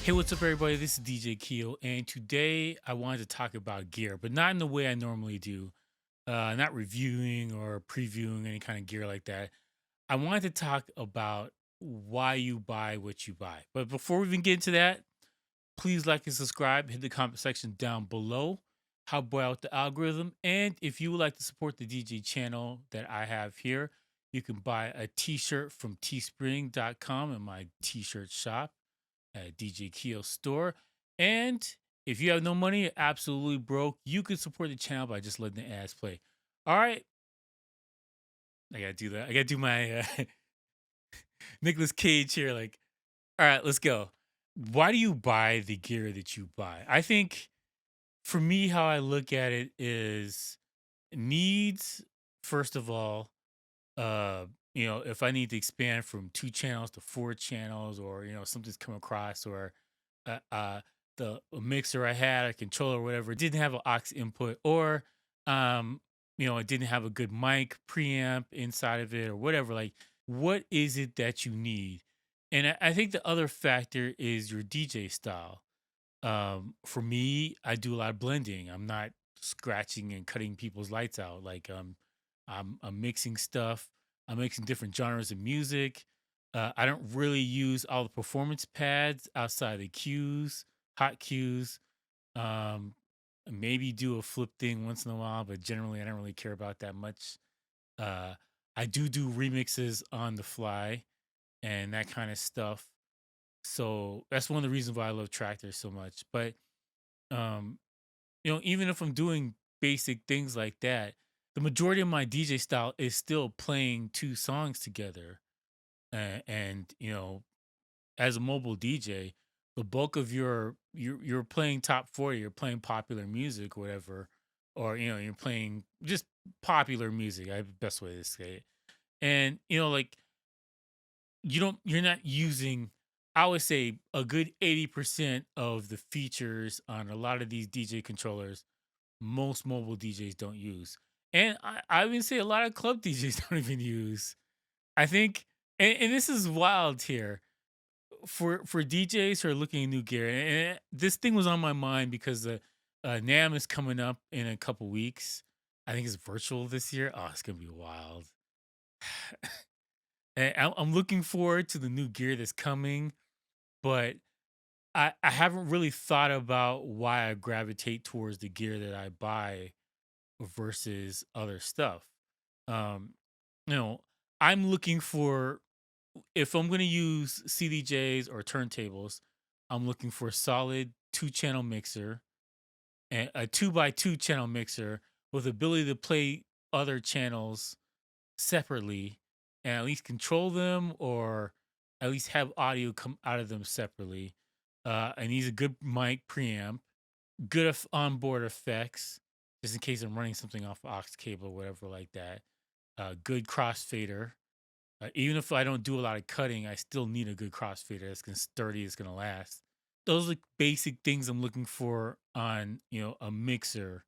Hey, what's up, everybody? This is DJ Keo, and today I wanted to talk about gear, but not in the way I normally do, not reviewing or previewing any kind of gear like that. I wanted to talk about why you buy what you buy. But before we even get into that, please like and subscribe, hit the comment section down below, help out the algorithm. And if you would like to support the DJ channel that I have here, you can buy a t shirt from teespring.com in my t shirt shop at DJ Keo store. And if you have no money, you're absolutely broke, you can support the channel by just letting the ads play. All right. I gotta do that. I gotta do my Nicholas Cage here. Like, all right, let's go. Why do you buy the gear that you buy? I think for me, how I look at it is needs, first of all. If I need to expand from 2 channels to 4 channels, or something's come across, or uh, uh the mixer I had, a controller, whatever, it didn't have an aux input, or um, it didn't have a good mic preamp inside of it, or whatever. Like, what is it that you need? And I think the other factor is your DJ style. For me, I do a lot of blending. I'm not scratching and cutting people's lights out. Like, I'm mixing stuff. I'm mixing different genres of music. I don't really use all the performance pads outside the cues, hot cues. Um, Maybe do a flip thing once in a while, but generally I don't really care about that much. Uh, I do remixes on the fly and that kind of stuff. So that's one of the reasons why I love Tractor so much. But um, even if I'm doing basic things like that, the majority of my DJ style is still playing 2 songs together. And as a mobile DJ, the bulk of you're playing top 40, you're playing popular music, or whatever, or you're playing just popular music. I best way to say it. And like, you're not using, I would say, a good 80% of the features on a lot of these DJ controllers most mobile DJs don't use. And I even say a lot of club DJs don't even use. I think, and this is wild here for DJs who are looking at new gear. And this thing was on my mind because the NAM is coming up in a couple weeks. I think it's virtual this year. Oh, it's gonna be wild. And I'm looking forward to the new gear that's coming, but I haven't really thought about why I gravitate towards the gear that I buy versus other stuff. Um, you know, I'm looking for, if I'm going to use CDJs or turntables, I'm looking for a solid 2 channel mixer, and a 2x2 channel mixer with ability to play other channels separately and at least control them, or at least have audio come out of them separately. And needs a good mic preamp, good onboard effects, just in case I'm running something off aux cable or whatever like that. Good crossfader. Even if I don't do a lot of cutting, I still need a good crossfader that's gonna sturdy, it's gonna last. Those are basic things I'm looking for on a mixer,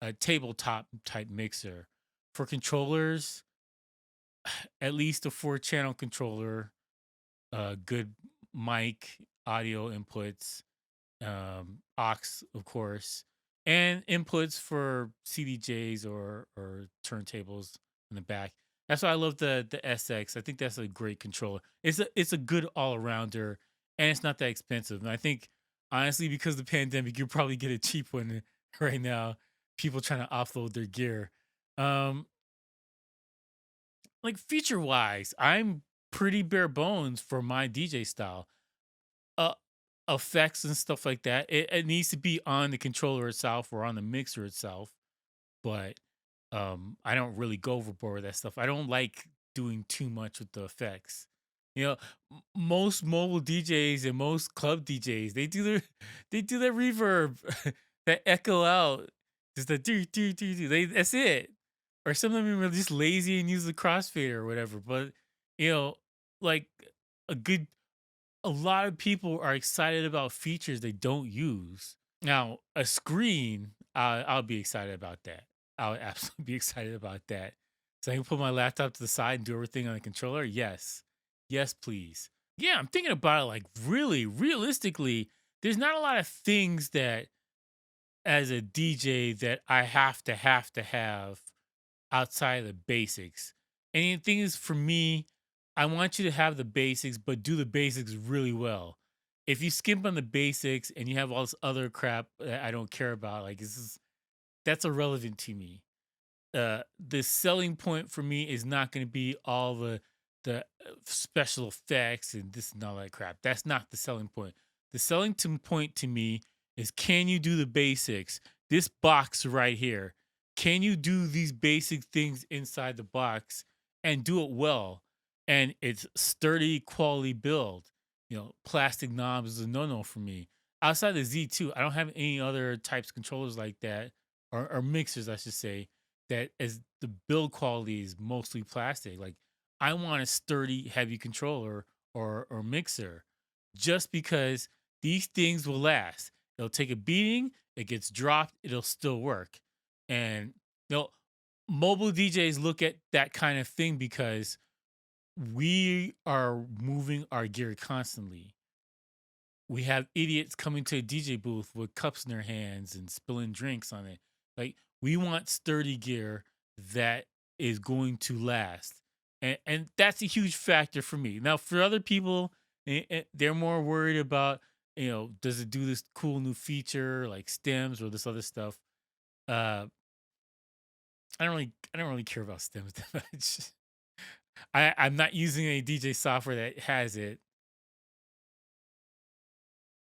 a tabletop type mixer. For controllers, at least a 4 channel controller, good mic, audio inputs, aux, of course, and inputs for CDJs or turntables in the back. That's why I love the SX. I think that's a great controller. It's a good all arounder, and it's not that expensive. And I think, honestly, because of the pandemic, you probably get a cheap one right now. People trying to offload their gear. Um, like, feature wise, I'm pretty bare bones for my DJ style. uh Effects and stuff like that, it needs to be on the controller itself or on the mixer itself. But I don't really go overboard with that stuff. I don't like doing too much with the effects. you know Most mobile DJs and most club DJs, they do their reverb, that echo out, just the do, that's it. Or some of them are just lazy and use the crossfader or whatever. But you know like, a good a lot of people are excited about features they don't use. Now, a screen, I'll be excited about that. I would absolutely be excited about that. So I can put my laptop to the side and do everything on the controller. Yes, yes, please. Yeah, I'm thinking about it like really realistically, there's not a lot of things that as a DJ that I have outside of the basics. And the thing is, for me, I want you to have the basics, but do the basics really well. If you skimp on the basics and you have all this other crap that I don't care about, like that's irrelevant to me. The selling point for me is not going to be all the special effects and this and all that crap. That's not the selling point. The point to me is, can you do the basics? This box right here. Can you do these basic things inside the box and do it well? And it's sturdy quality build. Plastic knobs is a no-no for me. Outside the Z2, I don't have any other types of controllers like that, or mixers, I should say, that as the build quality is mostly plastic. Like, I want a sturdy, heavy controller or mixer, just because these things will last. It'll take a beating, it gets dropped, it'll still work. And you know, mobile DJs look at that kind of thing because we are moving our gear constantly. We have idiots coming to a DJ booth with cups in their hands and spilling drinks on it. Like, we want sturdy gear that is going to last. And that's a huge factor for me. Now, for other people, they're more worried about, does it do this cool new feature like stems or this other stuff? Uh, I don't really care about stems that much. I'm not using any DJ software that has it.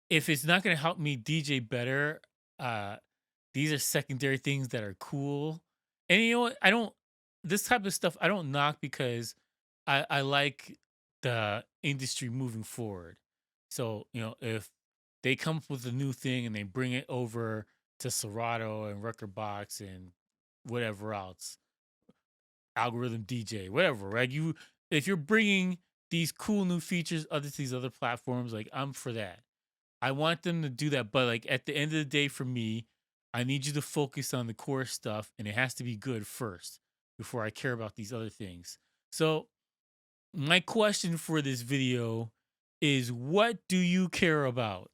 If it's not gonna help me DJ better, uh, these are secondary things that are cool. And you know what? I don't This type of stuff I don't knock because I like the industry moving forward. So, if they come up with a new thing and they bring it over to Serato and Record Box and whatever else, algorithm DJ, whatever, right? If you're bringing these cool new features other to these other platforms, like, I'm for that. I want them to do that, but like at the end of the day, for me, I need you to focus on the core stuff, and it has to be good first before I care about these other things. So, my question for this video is, what do you care about?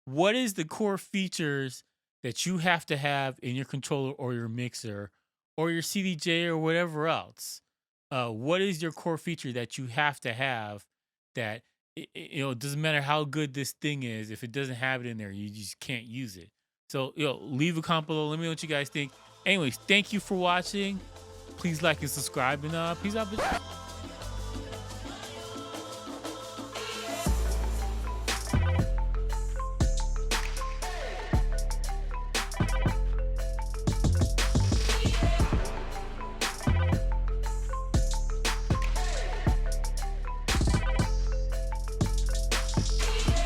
What is the core features that you have to have in your controller or your mixer or your CDJ or whatever else? What is your core feature that you have to have that it doesn't matter how good this thing is, if it doesn't have it in there, you just can't use it. So, leave a comment below. Let me know what you guys think. Anyways, thank you for watching. Please like and subscribe, and peace out.